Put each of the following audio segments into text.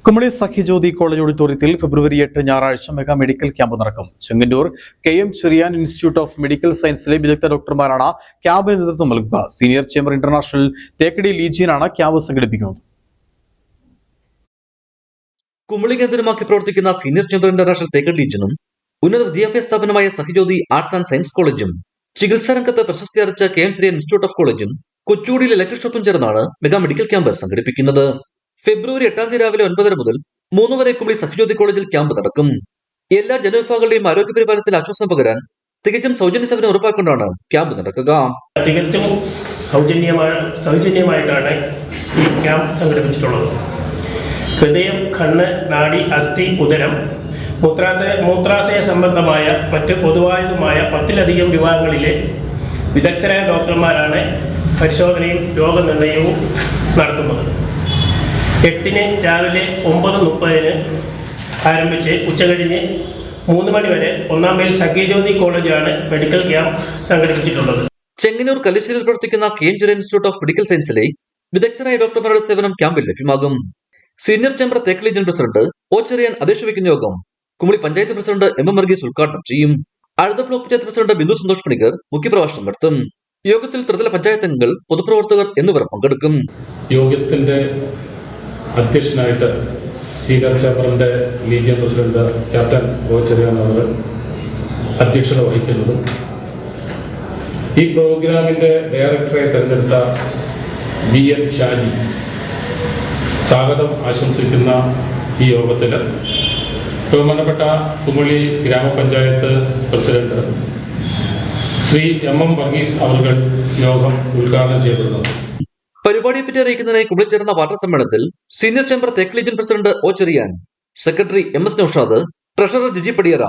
Kumily സഖ്യജ്യോതി college ഓഡിറ്റോറിയത്തിൽ ഫെബ്രുവരി 8 ഞായറാഴ്ച mega medical camp നടക്കും. Chengannur KM Cherian institute of medical സയൻസിലെ വിദഗ്ധ ഡോക്ടർമാരാണ് ക്യാമ്പിന് നേതൃത്വം നൽകുക. സീനിയർ ചേംബർ ഇന്റർനാഷണൽ തേക്കടി ലീജിയനാണ് ക്യാമ്പ് സംഘടിപ്പിക്കുന്നത്. കുമളി കേന്ദ്രമാക്കി പ്രവർത്തിക്കുന്ന സീനിയർ ചേംബർ ഇന്റർനാഷണൽ തേക്കടി ലീജിയനും ഉന്നത വിദ്യാഭ്യാസ സ്ഥാപനമായ സഖ്യജ്യോതി ആർട്സ് ആൻഡ് സയൻസ് കോളേജും ചികിത്സാ രംഗത്ത് പ്രശസ്തി ആർജിച്ച KM ചെറിയാൻ ഇൻസ്റ്റിറ്റ്യൂട്ട് ഓഫ് കോളേജും കൊച്ചുകൂടിയിലെ ഇലക്ട്രിക് ഷോപ്പും ചേർന്നാണ് മെഗാ മെഡിക്കൽ ക്യാമ്പ് സംഘടിപ്പിക്കുന്നത്. ഫെബ്രുവരി 8 രാവിലെ 9 മുതൽ 3 വരെ കുമളി സഖ്യജ്യോതി കോളേജിൽ ക്യാമ്പ് നടക്കും. എല്ലാ ജനവിഭാഗങ്ങളുടെയും ആരോഗ്യ പരിപാലനത്തിൽ ആശ്വാസം പകരാൻ തികച്ചും സൗജന്യ സേവനം ഉറപ്പാക്കൊണ്ടാണ് ക്യാമ്പ് നടക്കുക. തികച്ചും സൗജന്യമായിട്ടാണ് ഈ ക്യാമ്പ് സംഘടിപ്പിച്ചിട്ടുള്ളത്. ഹൃദയം, കണ്ണ്, നാഡി, അസ്ഥി, ഉദരം, മൂത്രാശയ സംബന്ധമായ മറ്റ് പൊതുവായതുമായ 10ലധികം വിഭാഗങ്ങളിലെ വിദഗ്ധരായ ഡോക്ടർമാരാണ് പരിശോധനയും രോഗനിർണയവും നടത്തുന്നത്. 8 രാവിലെ 9:30 ആരംഭിച്ച് ഉച്ചകഴിഞ്ഞ് 3 മണി വരെ 1-ാം മൈൽ സഖ്യജ്യോതി കോളേജിലാണ് മെഡിക്കൽ ക്യാമ്പ് സംഘടിപ്പിച്ചിട്ടുള്ളത്. ചെങ്ങന്നൂർ കല്ലിശ്ശേരിയിൽ പ്രവർത്തിക്കുന്ന KM Cherian institute of medical സയൻസിലെ വിദഗ്ധരായ ഡോക്ടർമാരുടെ സേവനം ക്യാമ്പിൽ ലഭ്യമാകും. Senior chamber Thekkady legion president Cherian അധ്യക്ഷത വഹിക്കുന്ന യോഗം കുമളി പഞ്ചായത്ത് പ്രസിഡന്റ് MM വർഗീസ് ഉദ്ഘാടനം ചെയ്യും. അഴുത ബ്ലോക്ക് പഞ്ചായത്ത് പ്രസിഡന്റ് ബിന്ദു സന്തോഷ് പണിക്കർ മുഖ്യപ്രഭാഷണം നടത്തും. യോഗത്തിൽ ത്രിതല പഞ്ചായത്ത് അംഗങ്ങൾ, പൊതുപ്രവർത്തകർ എന്നിവർ പങ്കെടുക്കും. യോഗത്തിന്റെ അധ്യക്ഷനായിട്ട് സീനിയർ ചേംബറിന്റെ ലീജിയൻ പ്രസിഡന്റ് ക്യാപ്റ്റൻ ചെറിയാൻ അവർ അധ്യക്ഷത വഹിക്കുന്നതും ഈ പ്രോഗ്രാമിന്റെ ഡയറക്ടറെ തെരഞ്ഞെടുത്ത BN ഷാജി സ്വാഗതം ആശംസിക്കുന്ന ഈ യോഗത്തിൽ ബഹുമാനപ്പെട്ട കുമളി ഗ്രാമപഞ്ചായത്ത് പ്രസിഡന്റ് ശ്രീ MM വർഗീസ് അവർ യോഗം ഉദ്ഘാടനം ചെയ്യപ്പെടുന്നു. പരിപാടിയെപ്പറ്റി അറിയിക്കുന്നതിനായി കുമളി ചേർന്ന വാർത്താ സമ്മേളനത്തിൽ senior chamber Thekkady legion president Cherian, secretary MS Noushad, treasurer Jiji Padiyara,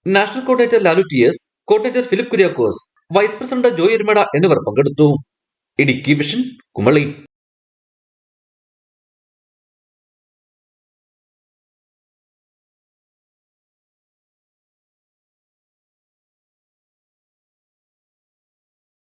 national coordinator Lalu TS, coordinator Philip Kuriakose, vice president Joy Erumeda എന്നിവർ പങ്കെടുത്തു. ഇടുക്കി വിഷൻ, കുമളി.